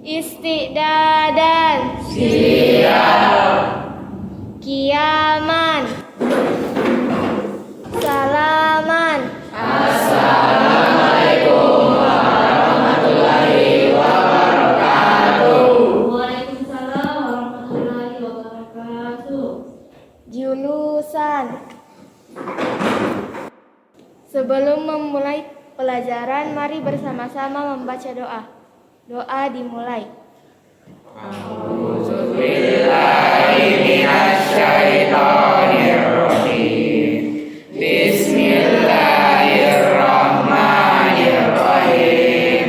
Istidadan. Siap. Kiaman. Salaman. Assalamualaikum warahmatullahi wabarakatuh. Waalaikumsalam warahmatullahi wabarakatuh. Julusan. Sebelum memulai pelajaran, mari bersama-sama membaca doa. Doa dimulai. A'udzubillahiminasyaitonirrajim. Bismillahirrahmanirrahim.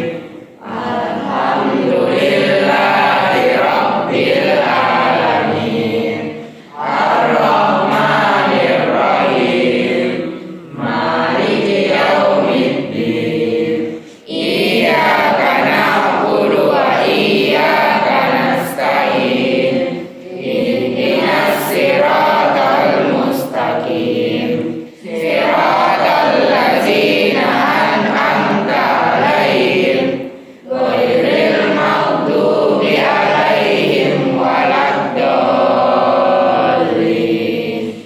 Alhamdulillahirabbil alamin. Ar-Rahmanirrahim. Maliki yaumiddin. Iyyaka na'budu wa iyyaka nasta'in. Ihdinas siratal mustaqim. Siratal ladzina an'amta 'alaihim ghairil maghdubi 'alaihim waladdallin.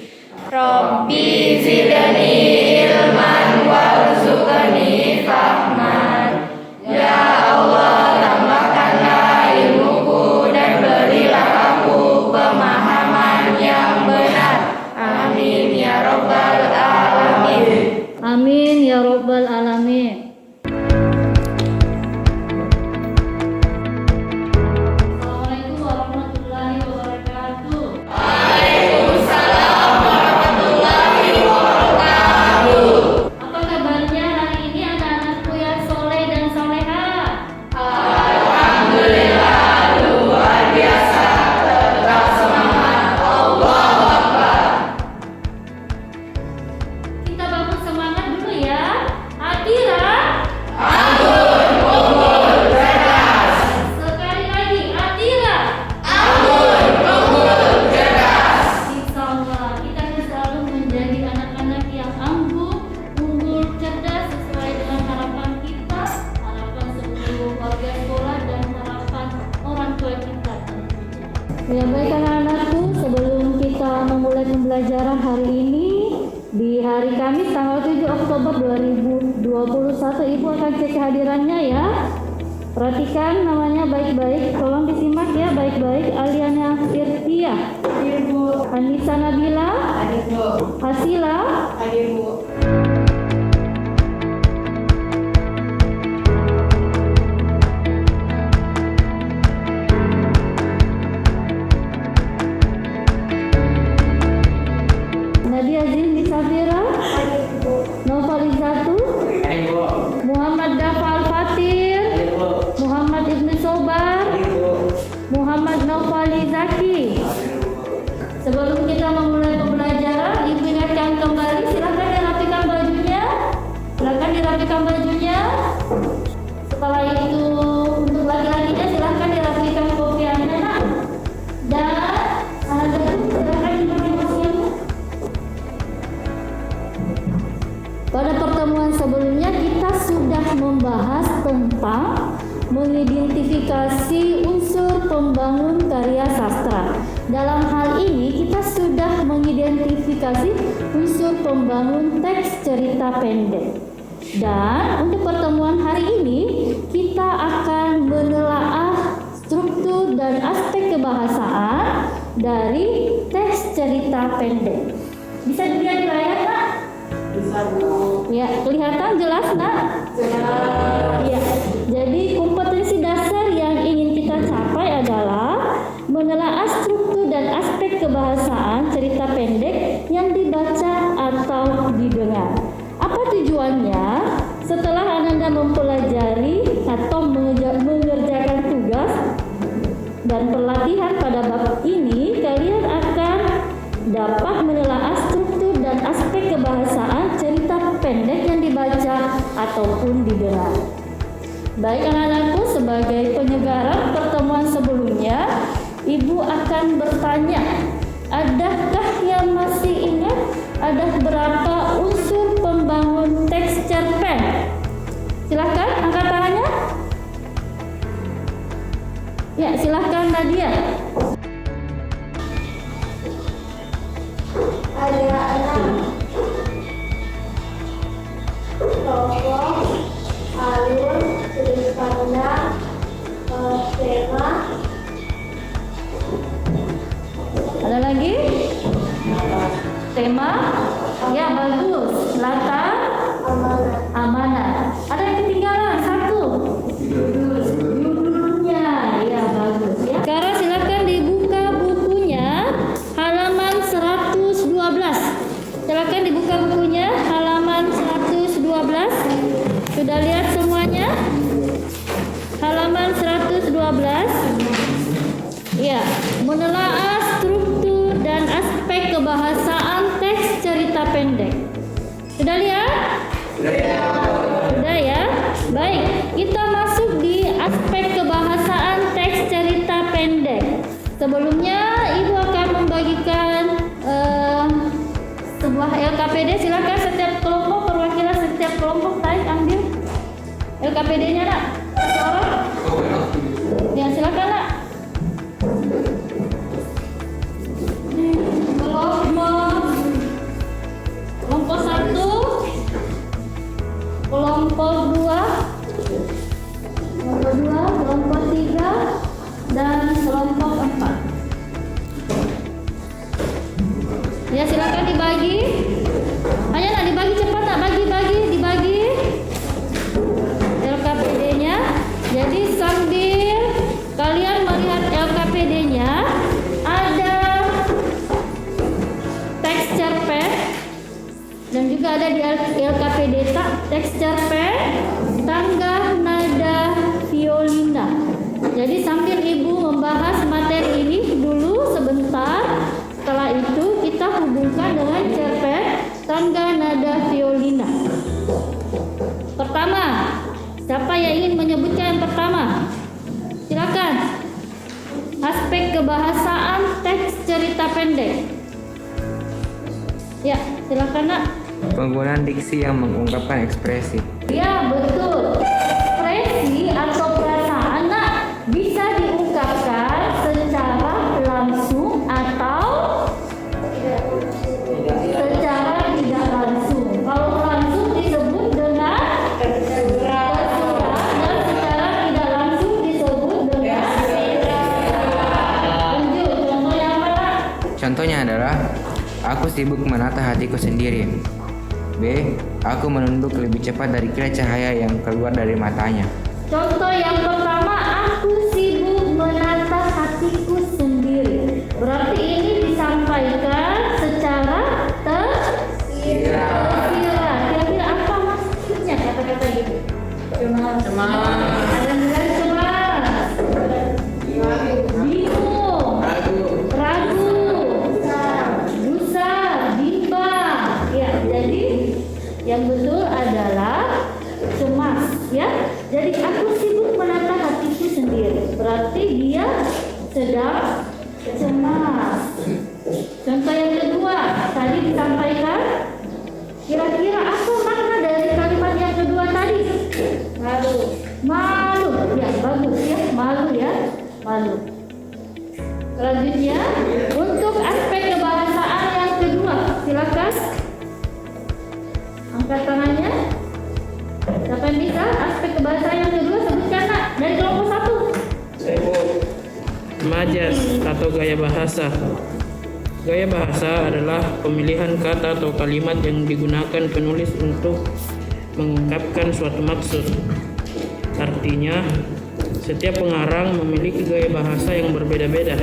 Rabbi zidni ilman warzuqni fahman. Ya Allah, tambahkanlah ilmuku dan berilah aku pemahaman yang benar. Amin ya rabbal alamin. Amin ya rabbal alamin. Assalamualaikum warahmatullahi wabarakatuh. Waalaikumsalam warahmatullahi wabarakatuh. Apa kabarnya hari ini anak-anakku yang soleh dan solehah? Alhamdulillah, luar biasa. Tetap semangat. Allahu Akbar. Kita bangun semangat dulu ya. Atira. Anggun, unggul, cerdas. Sekali lagi, Atira. Anggun, unggul, cerdas. Insya Allah kita akan selalu menjadi anak-anak yang anggun, unggul, cerdas sesuai dengan harapan kita, harapan seluruh warga sekolah dan harapan orang tua kita tentunya. Ya baik anak-anakku, sebelum kita memulai pembelajaran hari ini di hari Kamis tanggal 7 Oktober 2021, Ibu akan cek kehadirannya ya. Perhatikan namanya baik-baik, tolong disimak ya baik-baik. Aliana Firtiah, Anissa Nabila, Hasila, Nadia Zin Safira, Novalizatu, Muhammad Dafal Fatir, Muhammad Ibnu Sobar, Muhammad Naufali Zaki. Sebelum kita memulai pembelajaran, Ibu ingatkan kembali, silakan dirapikan bajunya. Silakan dirapikan bajunya. Setelah itu untuk laki-lakinya silakan dirapikan kopiahnya nak. Dan silakan dipakai maskernya. Pada pertemuan sebelumnya kita sudah membahas tentang mengidentifikasi unsur pembangun karya sastra. Dalam hal ini kita sudah mengidentifikasi unsur pembangun teks cerita pendek. Dan untuk pertemuan hari ini kita akan menelaah struktur dan aspek kebahasaan dari teks cerita pendek. Bisa dilihat di layar, Nak? Bisa, Bu. Ya, kelihatan jelas, Nak? Ya, jadi kompetensi dasar yang ingin kita capai adalah menelaah struktur dan aspek kebahasaan cerita pendek yang dibaca atau didengar. Apa tujuannya? Setelah Anda mempelajari atau mengerjakan tugas dan pelatihan pada bab ini, kalian akan dapat menelaah struktur dan aspek kebahasaan cerita pendek yang dibaca ataupun didengar. Baik anak-anakku, sebagai penyegaran pertemuan sebelumnya, Ibu akan bertanya, adakah yang masih ingat ada berapa unsur pembangun teks cerpen? Silakan angkat tangannya. Ya, silahkan Nadia. Ada 6 kelompok, alur, sudut pandang, tema. Ada lagi? Tema? Ya, bagus. Latar? Amanah. Ada yang ketinggalan? Satu. Judulnya. Ya, bagus ya. Sekarang silakan dibuka bukunya halaman 112. Silakan dibuka bukunya halaman 112. Sudah lihat semuanya? Halaman 112. Ya, menelaah struktur dan aspek kebahasaan teks cerita pendek. Sudah lihat? Sudah ya? Baik, kita masuk di aspek kebahasaan teks cerita pendek. Sebelumnya, Ibu akan membagikan sebuah LKPD. Silakan setiap kelompok, perwakilan setiap kelompok tarik ambil LKPD-nya, Nak. Satu orang. Ya, silakan, Nak. Kelompok 1, kelompok 2, kelompok 3, dan kelompok 4. Ya, silakan dibagi. Ayo Nak, dibagi cepat Nak, dibagi LKPD-nya. Jadi sambil kalian melihat LKPD-nya, ada teks cerpen dan juga ada di LKPD teks cerpen, tangga nada violina. Jadi sambil Ibu membahas materi ini dulu sebentar, setelah itu kita hubungkan dengan cerpen tangga nada violina. Pertama, siapa yang ingin menyebutkan yang pertama? Silakan. Aspek kebahasaan teks cerita pendek. Ya, silakan Nak. Penggunaan diksi yang mengungkapkan ekspresi. Ya, betul. Ekspresi atau perasaan Nak bisa diungkapkan secara langsung atau secara tidak langsung. Kalau langsung disebut dengan tersurat dan secara tidak langsung disebut dengan tunjuk. Contohnya apa, Nak? Contohnya adalah, aku sibuk menata hatiku sendiri. B. Aku menunduk lebih cepat dari kilat cahaya yang keluar dari matanya. Contoh yang pertama, aku sibuk menata hatiku sendiri. Berarti ini disampaikan secara tersirat. Kira-kira apa maksudnya kata-kata gitu? Cemas. Ada yang bilang cemas. Bingung. Ragu. Gusar. Bimbang. Ya, jadi yang betul adalah cemas, ya. Jadi aku sibuk menata hatiku sendiri. Berarti dia sedang cemas. Contoh yang kedua tadi disampaikan. Kira-kira apa makna dari kalimat yang kedua tadi? Malu. Ya, bagus ya. Malu. Selanjutnya, untuk aspek kebahasaan yang kedua, silakan angkat tangannya. Siapa yang bisa aspek kebahasaan yang kedua, sebutkan Nak, dari kelompok 1. Majas atau gaya bahasa. Gaya bahasa adalah pemilihan kata atau kalimat yang digunakan penulis untuk mengungkapkan suatu maksud. Artinya, setiap pengarang memiliki gaya bahasa yang berbeda-beda.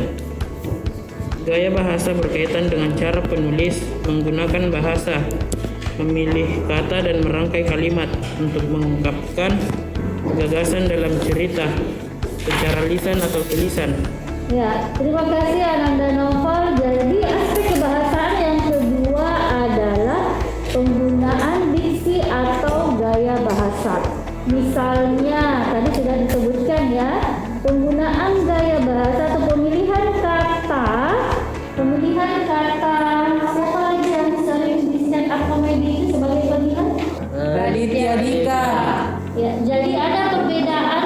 Gaya bahasa berkaitan dengan cara penulis menggunakan bahasa, memilih kata dan merangkai kalimat untuk mengungkapkan gagasan dalam cerita secara lisan atau tulisan. Ya, terima kasih Ananda Novel. Jadi aspek kebahasaan yang kedua adalah penggunaan diksi atau gaya bahasa. Misalnya, tadi sudah disebutkan ya, penggunaan gaya bahasa atau pemilihan kata. Siapa lagi yang sering di stand up comedy itu sebagai pemilihan? Raditya Dika. Ya, jadi ada perbedaan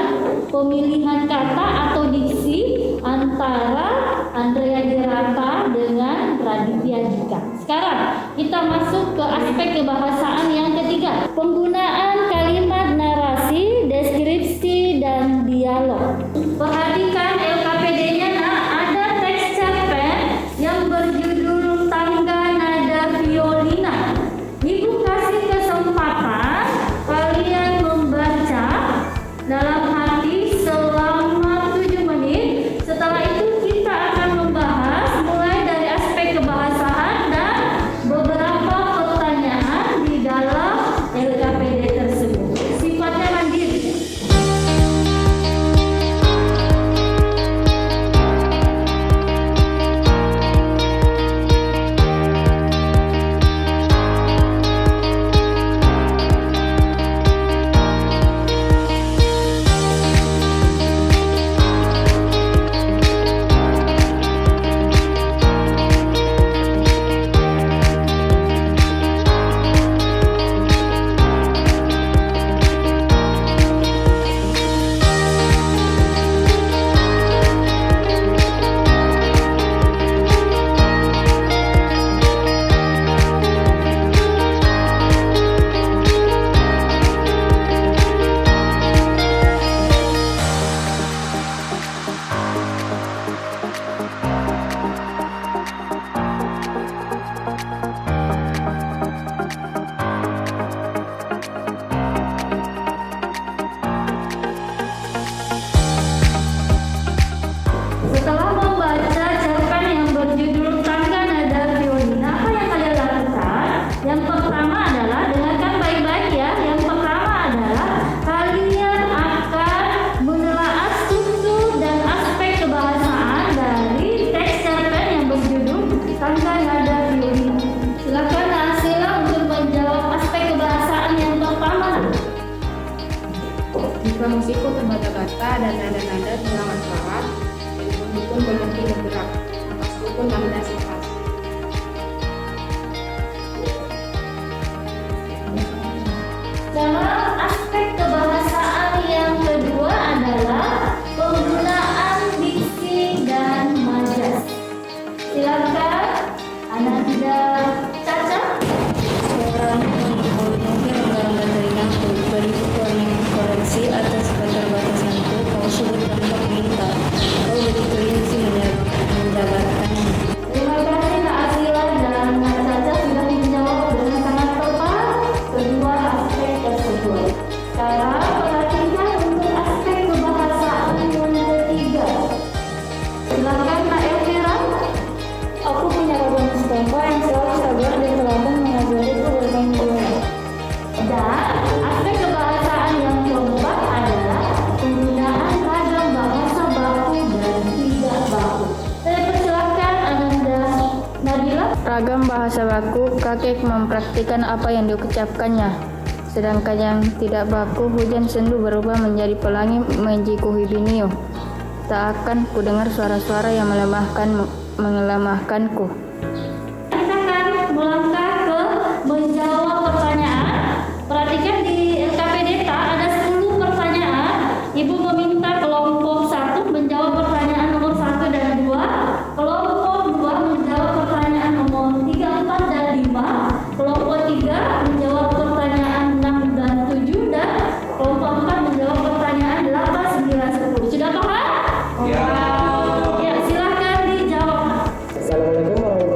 pemilihan kata kata atau diksi antara Andrea Jeraka dengan Raditya Dika. Sekarang kita masuk ke aspek kebahasaan yang ketiga, penggunaan kalimat narasi, deskripsi, dan dialog. Perhatikan LKPD-nya, nah, ada teks cerpen yang berjudul Tangga Nada Violina. Ibu kasih kesempatan kalian membaca dalam hati selama 7 menit. Setelah itu kita akan membahas mulai dari aspek kebahasaan dan beberapa pertanyaan di dalam LKPD tersebut. Sifatnya mandiri. Setelah membaca cerpen yang berjudul Tangga Nada Violina, apa yang kalian lakukan? Yang pertama adalah, dengarkan baik-baik ya. Yang pertama adalah kalian akan menelaah struktur dan aspek kebahasaan dari teks cerpen yang berjudul Tangga Nada Violina. Silakan Asila untuk menjawab aspek kebahasaan yang pertama. Jika musikku terbata-bata dan nada-nada tengah suara, dan pun berhenti bergerak, nafasku pun tak bernafas. Dalam aspek kebahasaan yang kedua adalah penggunaan diksi dan majas. Silakan Ananda Caca. Seorang mungkin menggambar telingaku, beriku warning koreksi atas keterbatasanku, kau sebut tanpa minta, kau begitu rinci menjabarkannya. Terima kasih Kak Asila dan Kak Caca sudah menjawab dengan sangat tepat kedua aspek tersebut. Sekarang perhatikan untuk aspek kebahasaan yang ketiga. Silakan Kak Elvira. Aku punya ragam setempa yang selalu sabar dan telaten mengajariku bermain biola. Dan aspek kebahasaan yang keempat adalah penggunaan ragam bahasa baku dan tidak baku. Saya persilakan Ananda Nabila. Ragam bahasa baku, kakek mempraktikkan apa yang diucapkannya. Sedangkan yang tidak baku, hujan sendu berubah menjadi pelangi menjikuhi dunia. Tak akan ku dengar suara-suara yang melemahkanku. Kita akan melangkah ke menjawab pertanyaan. Perhatikan di LKPD ada 10 pertanyaan. Ibu meminta kelompok 1 menjawab pertanyaan nomor 1 dan 2, kelompok 2 menjawab pertanyaan nomor 3, 4, dan 5, kelompok 3 menjawab pertanyaan 6 dan 7, dan kelompok 4 menjawab pertanyaan 8, 9, 10. Sudah paham? Ya. Ya, silahkan dijawab. Assalamualaikum warahmatullahi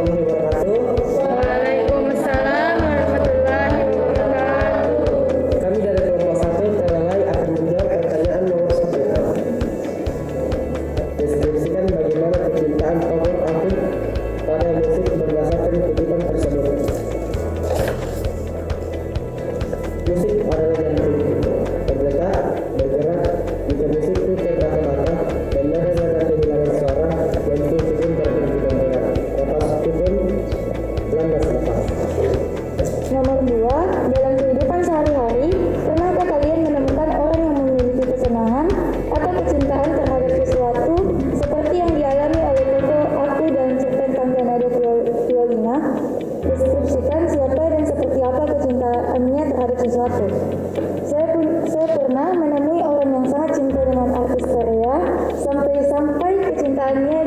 Sampai-sampai kecintaannya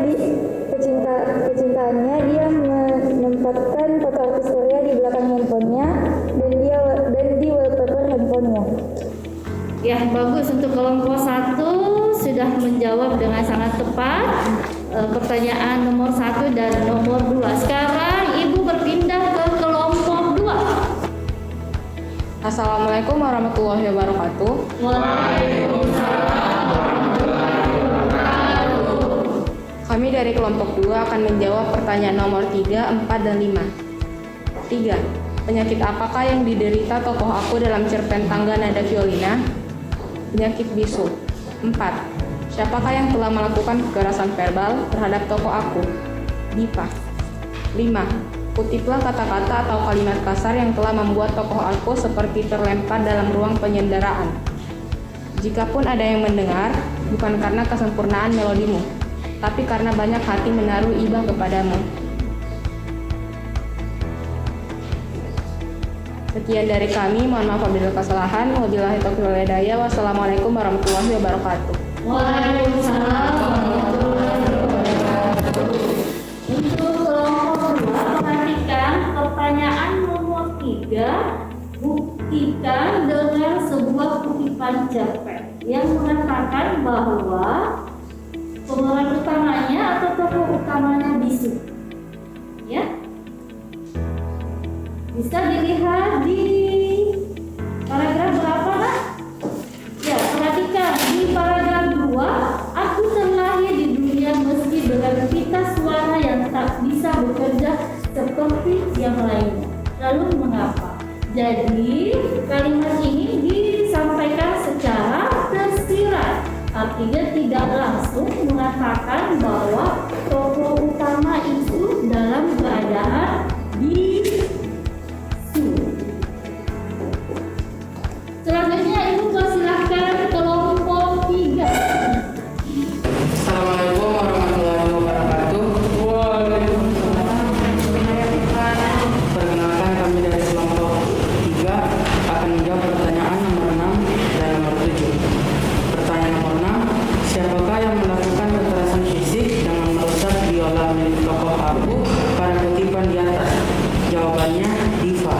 dia menempatkan foto artis Korea di belakang handphonenya dan di wallpaper handphonenya. Ya, bagus. Untuk kelompok 1 sudah menjawab dengan sangat tepat pertanyaan nomor 1 dan nomor 2. Sekarang Ibu berpindah ke kelompok 2. Assalamualaikum warahmatullahi wabarakatuh. Waalaikumsalam warahmatullahi wabarakatuh. Kami dari kelompok 2 akan menjawab pertanyaan nomor 3, 4, dan 5. 3. Penyakit apakah yang diderita tokoh aku dalam cerpen Tangga Nada Violina? Penyakit bisu. 4. Siapakah yang telah melakukan kekerasan verbal terhadap tokoh aku? Dipa. 5. Kutiplah kata-kata atau kalimat kasar yang telah membuat tokoh aku seperti terlempar dalam ruang penyendaraan. Jikapun ada yang mendengar, bukan karena kesempurnaan melodimu, tapi karena banyak hati menaruh iba kepadamu. Sekian dari kami, mohon maaf apabila kesalahan. Wabillahi taufiq wal hidayah. Wassalamualaikum warahmatullahi wabarakatuh. Waalaikumsalam warahmatullahi wabarakatuh. Untuk kelompok 2, perhatikan pertanyaan nomor 3. Buktikan dengan sebuah kutipan cerpen yang mengatakan bahwa pemeran utamanya atau tokoh utamanya bisu. Ya, bisa dilihat di paragraf berapa, Kak? Ya, perhatikan di paragraf 2. Aku terlahir di dunia meski dengan pita suara yang tak bisa bekerja seperti yang lainnya. Lalu mengapa? Jadi kalimat ini disampaikan secara tersirat, artinya tidak langsung mengatakan bahwa tokoh utama itu dalam keadaan bisu. Selanjutnya Ibu persilahkan kelompok 3. Assalamualaikum warahmatullahi wabarakatuh. Perkenalkan, kami dari kelompok 3 akan menjawab pertanyaan nomor 6 dan nomor 7. Pertanyaan nomor 6, siapakah yang melakukan kekerasan fisik dengan merusak biola milik tokoh aku pada kutipan di atas? Jawabannya Diva.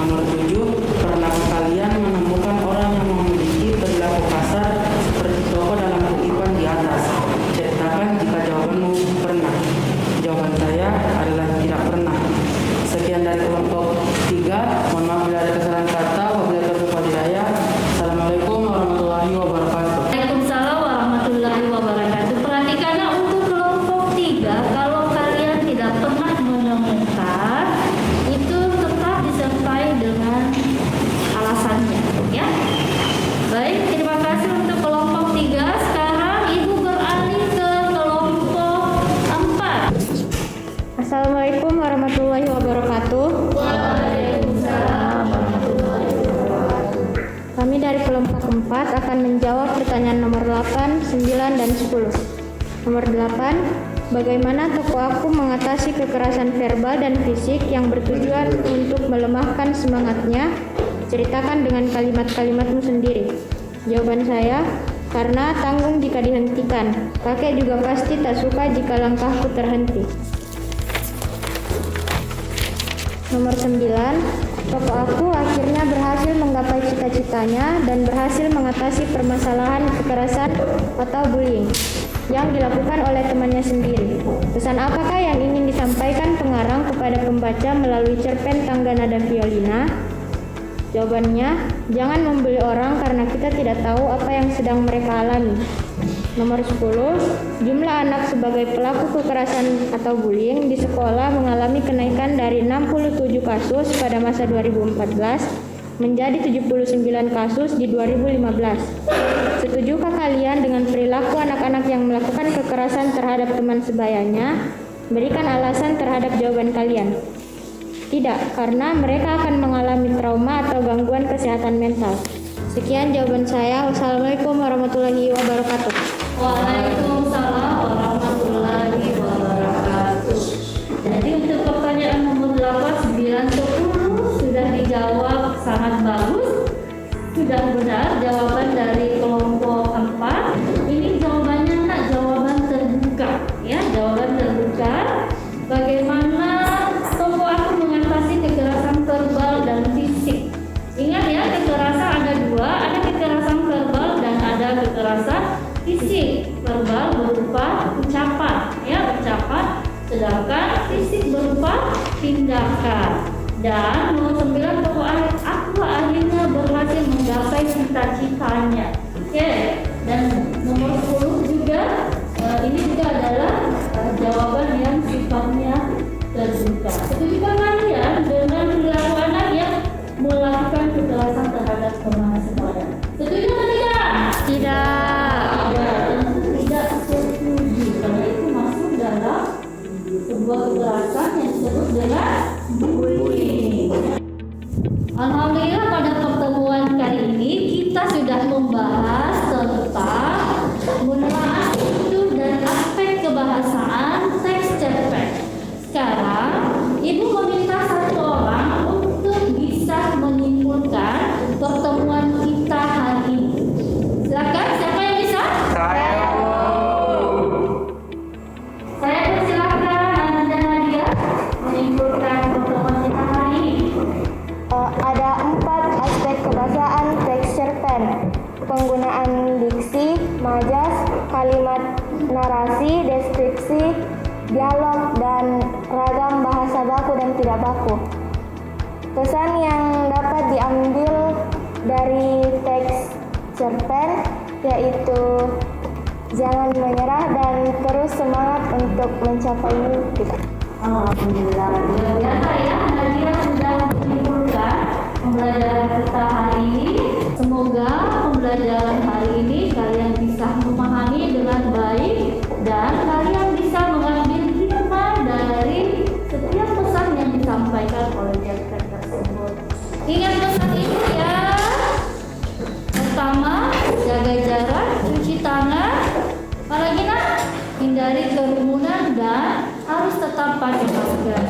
Nomor 7, pernahkah kalian menemukan orang yang memiliki perilaku kasar seperti tokoh dalam kutipan di atas? Ceritakan jika jawabanmu pernah. Jawaban saya adalah tidak pernah. Sekian dari kelompok 3. Mohon maaf bila ada kesalahan kata. Wabillahi taufiq wal hidayah. Assalamualaikum warahmatullahi wabarakatuh. Waalaikumsalam warahmatullahi wabarakatuh. Perhatikanlah untuk kelompok 3, kalau kalian tidak pernah menemukan, itu tetap disertai dengan alasannya, ya. Baik, terima kasih untuk kelompok 3. Sekarang Ibu beralih ke kelompok 4. Assalamualaikum warahmatullahi wabarakatuh. Waalaikumsalam warahmatullahi wabarakatuh. Kami dari kelompok 4 akan menjawab pertanyaan nomor 8, 9, dan 10. Nomor 8, bagaimana tokoh aku mengatasi kekerasan verbal dan fisik yang bertujuan untuk melemahkan semangatnya? Ceritakan dengan kalimat-kalimatmu sendiri. Jawaban saya, karena tanggung jika dihentikan. Kakek juga pasti tak suka jika langkahku terhenti. Nomor 9, tokoh aku akhirnya berhasil menggapai cita-citanya dan berhasil mengatasi permasalahan kekerasan atau bullying yang dilakukan oleh temannya sendiri. Pesan apakah yang ingin disampaikan pengarang kepada pembaca melalui cerpen Tangga Nada Violina? Jawabannya, jangan membuli orang karena kita tidak tahu apa yang sedang mereka alami. Nomor 10, jumlah anak sebagai pelaku kekerasan atau bullying di sekolah mengalami kenaikan dari 67 kasus pada masa 2014 menjadi 79 kasus di 2015. Setujukah kalian dengan perilaku anak-anak yang melakukan kekerasan terhadap teman sebayanya? Berikan alasan terhadap jawaban kalian. Tidak, karena mereka akan mengalami trauma atau gangguan kesehatan mental. Sekian jawaban saya. Wassalamualaikum warahmatullahi wabarakatuh. Waalaikumsalam warahmatullahi wabarakatuh. Jadi untuk pertanyaan nomor 8, 9, 10 sudah dijawab sangat bagus. Sudah benar jawaban dari kelompok 4. Ini jawabannya sedangkan fisik berupa tindakan. Dan nomor 9 tokoh Aqua akhirnya berhasil menggapai cita-citanya. Oke, dan nomor 10 juga ini juga adalah jawaban yang sifatnya terbuka. Setujukah kalian dengan perilaku anak yang melakukan kekerasan terhadap kemahasiswaan? Setuju atau tidak? Tidak. Tentu tidak setuju karena itu masuk dalam sebuah kekerasan yang disebut dengan bullying. Alhamdulillah pada pertemuan kali ini kita sudah membahas tentang menelaah struktur dan aspek kebahasaan teks cerpen. Sekarang Ibu meminta satu orang untuk bisa menyimpulkan pertemuan kita hari ini. Silakan, siapa yang bisa? Saya persilakan Ana dan Nadia menyimpulkan pertemuan kita hari ini. Ada 4 aspek kebahasaan teks cerpen: penggunaan diksi, majas, kalimat narasi, deskripsi, dialog, dan ragam bahasa baku dan tidak baku. Pesan yang dapat diambil dari teks cerpen yaitu jangan menyerah dan terus semangat untuk mencapai mimpi. Alhamdulillah, luar biasa ya, Nadia sudah menyimpulkan pembelajaran kita hari ini. Semoga pembelajaran hari ini kalian bisa memahami dengan baik dan kalian bisa mengambil hikmah dari setiap pesan yang disampaikan oleh cerpen tersebut. Ingat pesan itu ya. Pertama, jaga jarak, cuci tangan. Apalagi nak, hindari kerumunan dan harus tetap pakai masker.